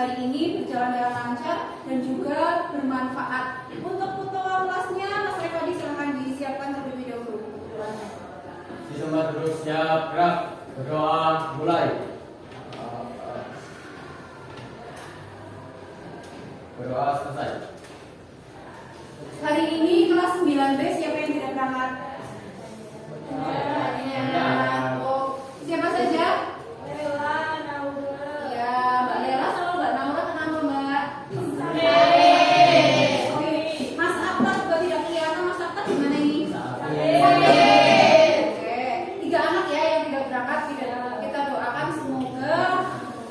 hari ini berjalan dengan lancar dan juga bermanfaat. Untuk foto kelasnya, Mas Revadi silahkan disiapkan terlebih dahulu. Siswa terus siap, gerak, berdoa, mulai. Berdoa selesai. Hari ini kelas 9B, siapa yang tidak berangkat? Oh, siapa saja? Lela, Naura. Ya, Mbak Lela sama Mbak Naura kenapa Mbak? Oke, Mas Akta juga tidak kelihatan. Mas Akta gimana ini? Oke, 3 anak ya yang tidak berangkat. Kita doakan semoga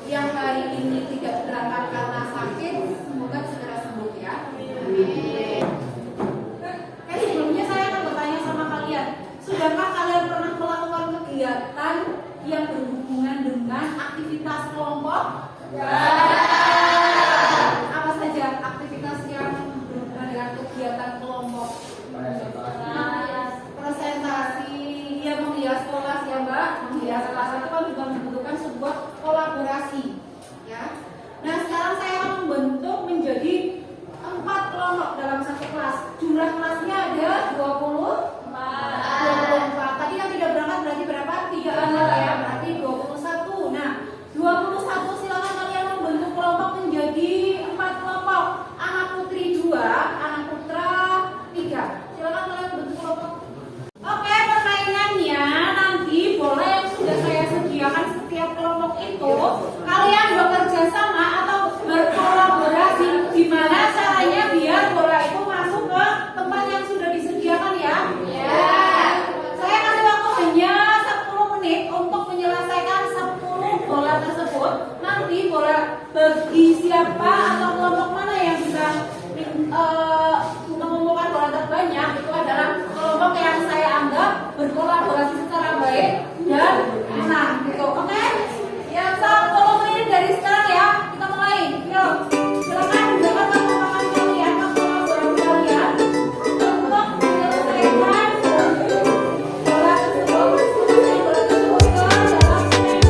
yang hari ini tidak berangkat karena sakit, semoga segera sembuh ya. Amin. Sebelumnya saya akan bertanya sama kalian, sudahkah kalian pernah melakukan kegiatan yang berhubungan dengan aktivitas kelompok? Apa saja aktivitas yang berhubungan dengan kegiatan kelompok? Presentasi, ya menghias kelas ya Mbak. Menghias kelas itu kan juga membutuhkan sebuah kolaborasi, ya. Nah sekarang saya akan membentuk menjadi 4 kelompok dalam satu kelas. Jumlah kelasnya ada 24. Tadi yang tidak berangkat berarti berapa? 3 anak ya, berarti 21. Nah, 21 silakan kalian membentuk kelompok menjadi 4 kelompok. Anak putri 2, anak putra 3. Silakan kalian membentuk kelompok. Oke, permainannya nanti bola yang sudah saya sediakan setiap kelompok itu kalian bekerja sama atau berkolaborasi. Gimana caranya biar bola itu masuk ke tempat yang sudah disediakan ya? Saya kasih waktu hanya 10 menit untuk menyelesaikan 10 bola tersebut. Nanti bola bagi siapa atau kelompok mana yang bisa mengumpulkan bola terbanyak itu adalah kelompok yang saya anggap berkolaborasi secara baik dan menang gitu. Oke? Ya, 10 menit dari sekarang ya. Kita mulai. Yuk. Silakan jangan menggunakan kalian atau kolaborasi kalian untuk menyelesaikan bola tersebut ke dalam yang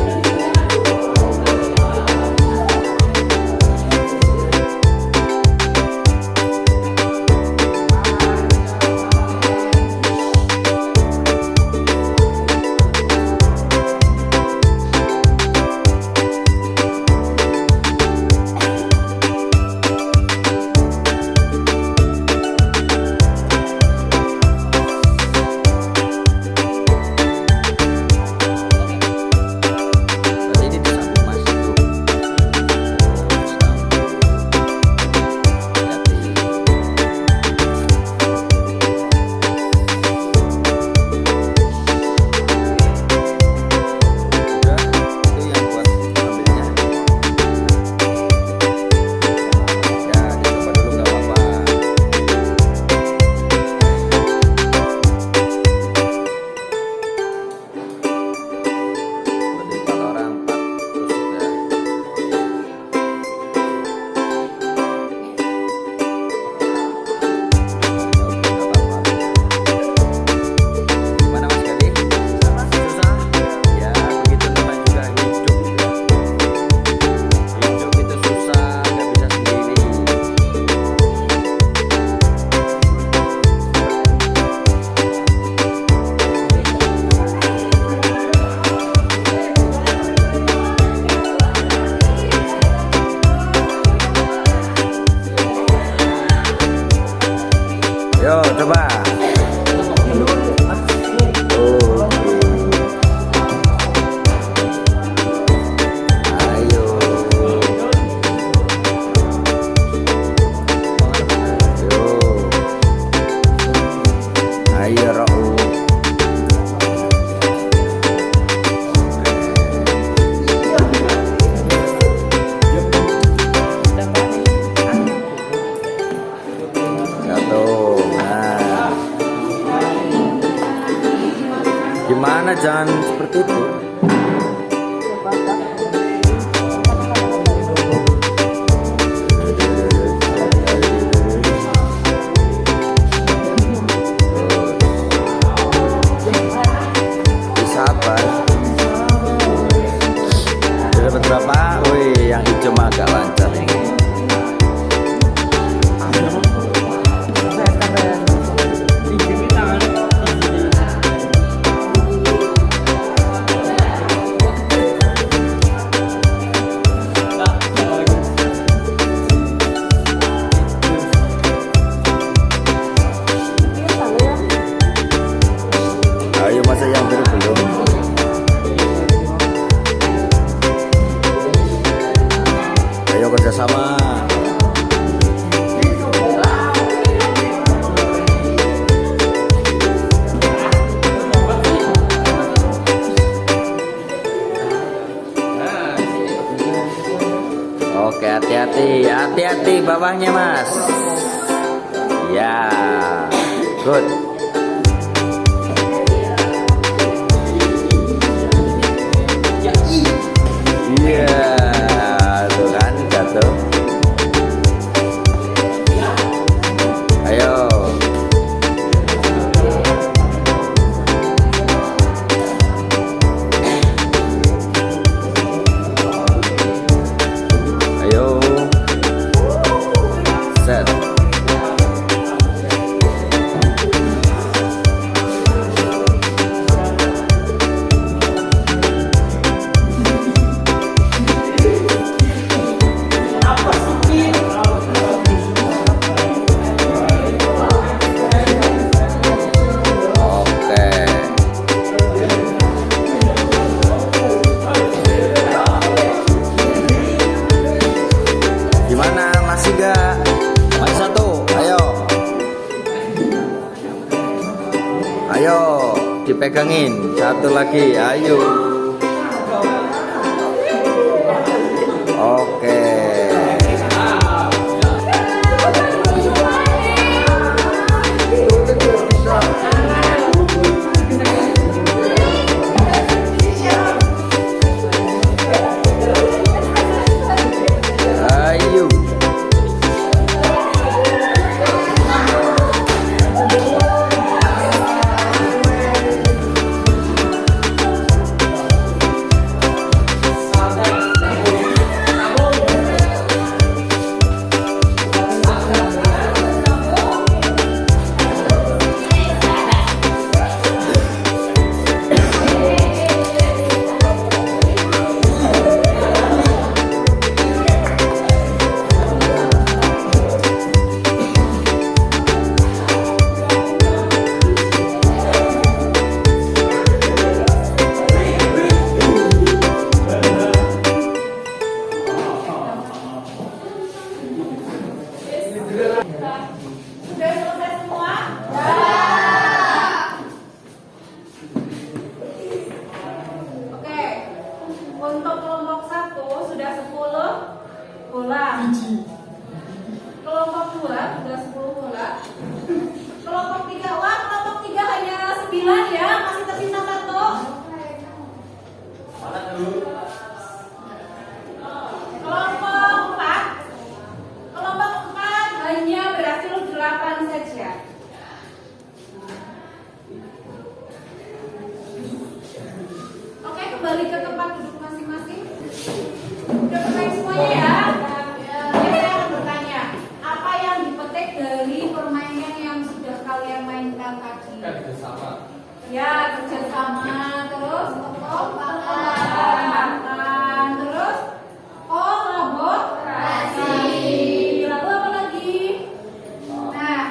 Yo, coba. Ayo. Ayo, Raul. Gimana, jangan seperti itu. Sabar. Sudah dapat berapa? Wih, yang hijau mah agak lancar nih. kerjasama. Oke, hati-hati bawahnya Mas. Ya, good. Iya, tuh kan jatuh. Ayo. Ayo. Set. Gimana? Masih gak? Masih satu, ayo. Ayo, dipegangin. Satu lagi, ayo. Oke. Ayo. Sudah selesai semua? Oke. Untuk kelompok 1 sudah 10 bola. Kelompok 2 sudah 10 bola. Kelompok 3, wah kelompok 3 hanya 9 ya, masih tersisa 1. Mana dulu? Kelompok 4 hanya berhasil 8 saja. Oke, kembali ke tempat duduk masing-masing. Udah bermain semuanya ya? Jadi saya akan bertanya, apa yang dipetik dari permainan yang sudah kalian mainkan tadi? Kan bersama. Ya, kerjasama, terus makan, terus kolaborasi. Lalu apa lagi? Nah,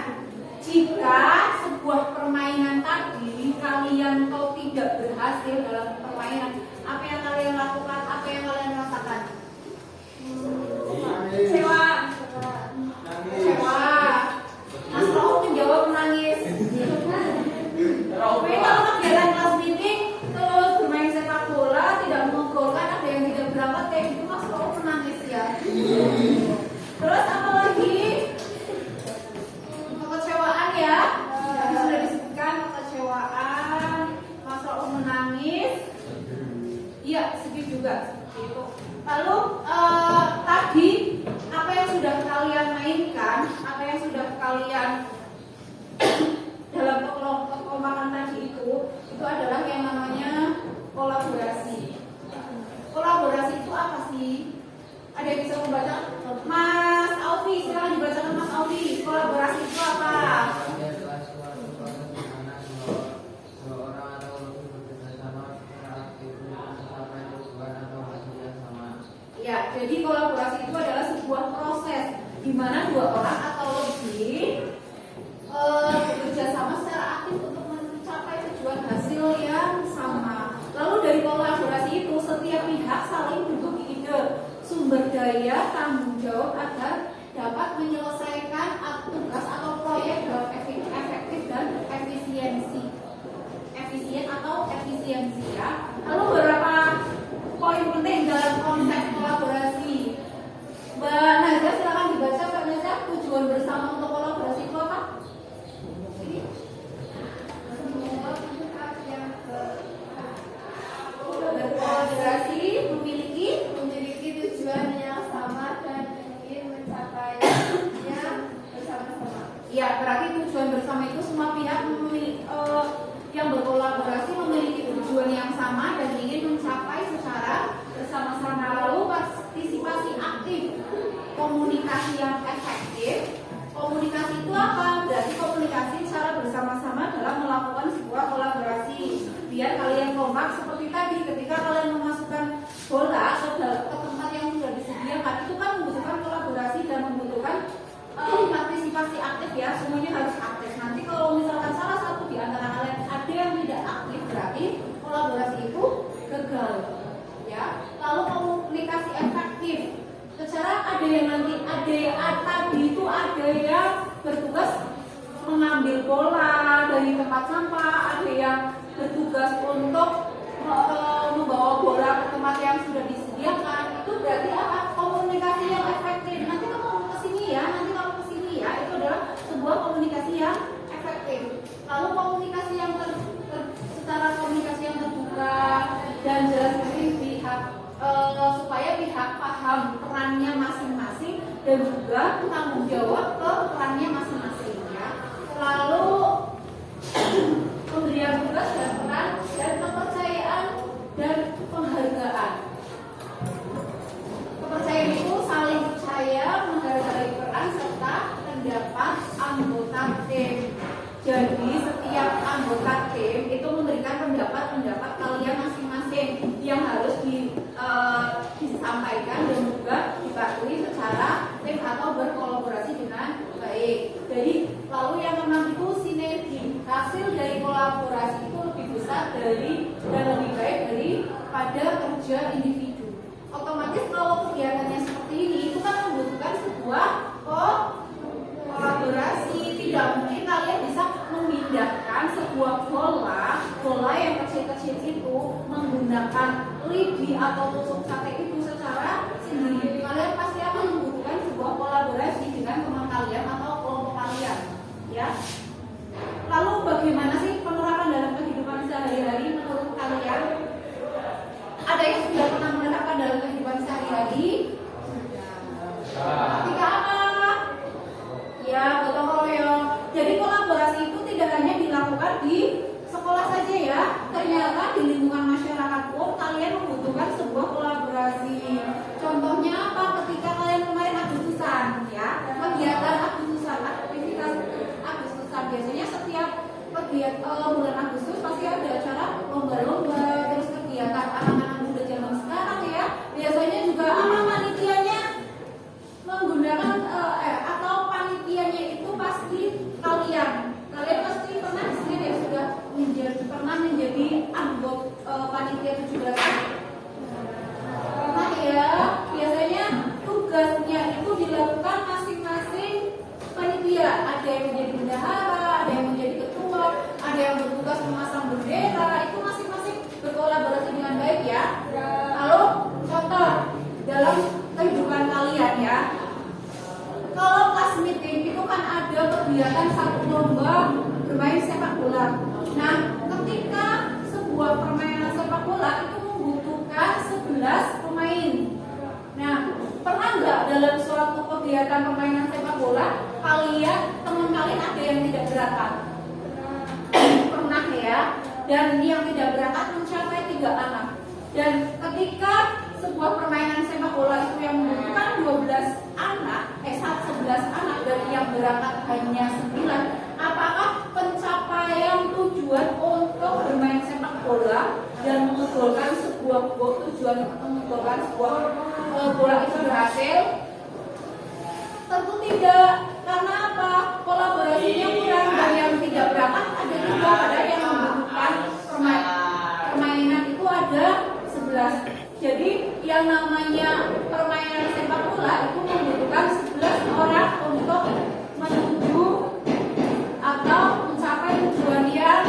jika sebuah permainan tadi kalian tidak berhasil dalam permainan, apa yang kalian lakukan? Apa yang kalian rasakan? Kecewa. Mas Raul menjawab menangis. Tapi kalau kegiatan kelas meeting terus bermain sepak bola tidak menggolkan, ada yang tidak berangkat kayak gitu, Mas Raul menangis ya. Terus apa lagi? Kekecewaan ya. Tadi sudah disebutkan kekecewaan, Mas Raul menangis. Iya, sedih juga seperti itu. Lalu tadi apa yang sudah kalian mainkan, apa yang sudah kalian dalam kelompakan tadi itu adalah yang namanya kolaborasi. Kolaborasi itu apa sih? Ada yang bisa membaca? Mas Aufi, silakan dibacakan Mas Aufi. Kolaborasi itu apa? Ya, jadi kolaborasi itu adalah sebuah proses di mana dua orang atau lebih bekerja sama secara aktif untuk mencapai tujuan hasil yang sama. Lalu dari kolaborasi itu setiap pihak saling berbagi ide, sumber daya, tanggung jawab jawab agar dapat menyelesaikan tugas atau proyek dengan efektif dan efisien atau efisiensi ya. Lalu beberapa poin penting dalam konsep kolaborasi. Mbak Naza silakan dibaca. Mbak Naza, tujuan bersama untuk kolaborasi itu apa? Ini. Berkolaborasi memiliki tujuan yang sama dan ingin mencapainya bersama-sama. Ya, berarti tujuan bersama itu semua pihak yang berkolaborasi memiliki tujuan yang sama dan ingin mencapai secara bersama-sama. Lalu partisipasi aktif, komunikasi yang efektif. Komunikasi itu apa? Berarti komunikasi secara bersama-sama dalam melakukan sebuah kolaborasi. Biar kalian kompak seperti tadi ketika kalian memasukkan bola ke tempat yang sudah disediakan, itu kan membutuhkan kolaborasi dan membutuhkan partisipasi aktif ya. Semuanya harus aktif. Nanti kalau misalkan salah satu di antara kalian ada yang tidak aktif, berarti kolaborasi itu gagal ya. Lalu komunikasi efektif. Secara ada yang nanti tadi itu ada yang bertugas mengambil bola dari tempat sampah, ada yang bertugas untuk membawa bola ke tempat yang sudah disediakan. Itu berarti apa? Komunikasi yang efektif. Nanti kamu kesini ya, itu adalah sebuah komunikasi yang efektif. Lalu komunikasi yang secara komunikasi yang terbuka dan jelas dari pihak supaya pihak paham perannya masing-masing dan juga tanggung jawab ke perannya masing-masing ya. Lalu pemberian tugas dan peran dan kepercayaan dan penghargaan. Kepercayaan itu saling percaya, menghargai peran serta pendapat anggota tim. Jadi setiap anggota tim itu memberikan pendapat kalian masing-masing yang harus disampaikan dan juga dipatuhi secara tim atau berkolaborasi dengan baik. Jadi lalu yang keenam itu sinergi. Hasil dari kolaborasi itu lebih besar dan lebih baik daripada kerja individu. Otomatis kalau kegiatannya seperti ini itu kan membutuhkan sebuah kolaborasi. Tidak mungkin kalian bisa memindahkan sebuah bola yang kecil-kecil itu menggunakan lidi atau tusuk sate itu secara sendiri. Kalian pasti akan membutuhkan sebuah kolaborasi dengan teman kalian atau kelompok kalian ya. Lalu bagaimana sih penerapan dalam kehidupan sehari-hari menurut kalian? Ada yang sudah pernah menerapkan dalam kehidupan sehari-hari? Tiga apa? Ya, gotong royong. Jadi kolaborasi itu tidak hanya dilakukan di sekolah saja ya. Ternyata di lingkungan masyarakat pun kalian membutuhkan sebuah kolaborasi. Contohnya apa? Ketika kalian kemarin Agustusan ya, kegiatan Agustusan, aktivitas Agustusan. Biasanya setiap bulan Agustus pasti ada acara lomba-lomba, terus kegiatan anak-anak muda zaman sekarang ya. Biasanya juga panitianya menggunakan atau panitianya itu pasti kalian pasti pernah disini ya sudah pernah menjadi anggota panitia 17 pernah ya. Biasanya tugasnya itu dilakukan masing-masing panitia. Ada yang menjadi bendahara, ada yang menjadi ketua, ada yang bertugas memasang bendera. Itu masing-masing berkolaborasi dengan baik ya. Lalu contoh dalam kehidupan kalian ya. Kalau kelas meeting itu kan ada kegiatan satu lomba bermain sepak bola. Nah, ketika sebuah permainan sepak bola itu membutuhkan 11 pemain. Nah, pernah nggak dalam suatu kegiatan permainan sepak bola teman kalian ada yang tidak berangkat? Pernah ya. Dan yang tidak berangkat mencapai 3 anak. Dan ketika sebuah permainan sepak bola itu yang membutuhkan 11 anak dan yang berangkat hanya 9, apakah pencapaian tujuan untuk bermain sepak bola dan menggolkan sebuah bola itu berhasil? Tentu tidak. Karena apa? Kolaborasinya kurang. Dan yang tidak berangkat ada juga, ada yang membutuhkan permainan itu ada 11. Jadi yang namanya permainan permainan sepak bola itu membutuhkan 11 orang untuk menuju atau mencapai tujuan yang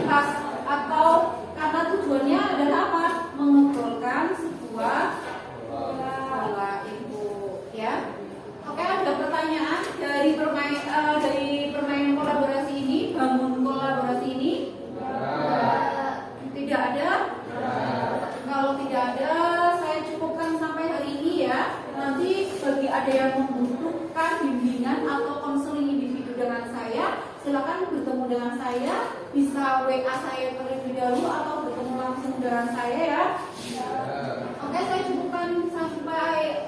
pas, atau karena tujuannya adalah apa? Menggolkan sebuah bola itu, ya. Oke, ada pertanyaan dari permainan kolaborasi ini, bangun kolaborasi ini? Tidak ada? Kalau tidak ada, saya cukupkan sampai hari ini ya. Nanti bagi ada yang membutuhkan bimbingan atau konseling individu dengan saya, silakan bertemu dengan saya, bisa WA saya terlebih dahulu atau bertemu langsung dengan saya ya. Oke, saya cukupkan sampai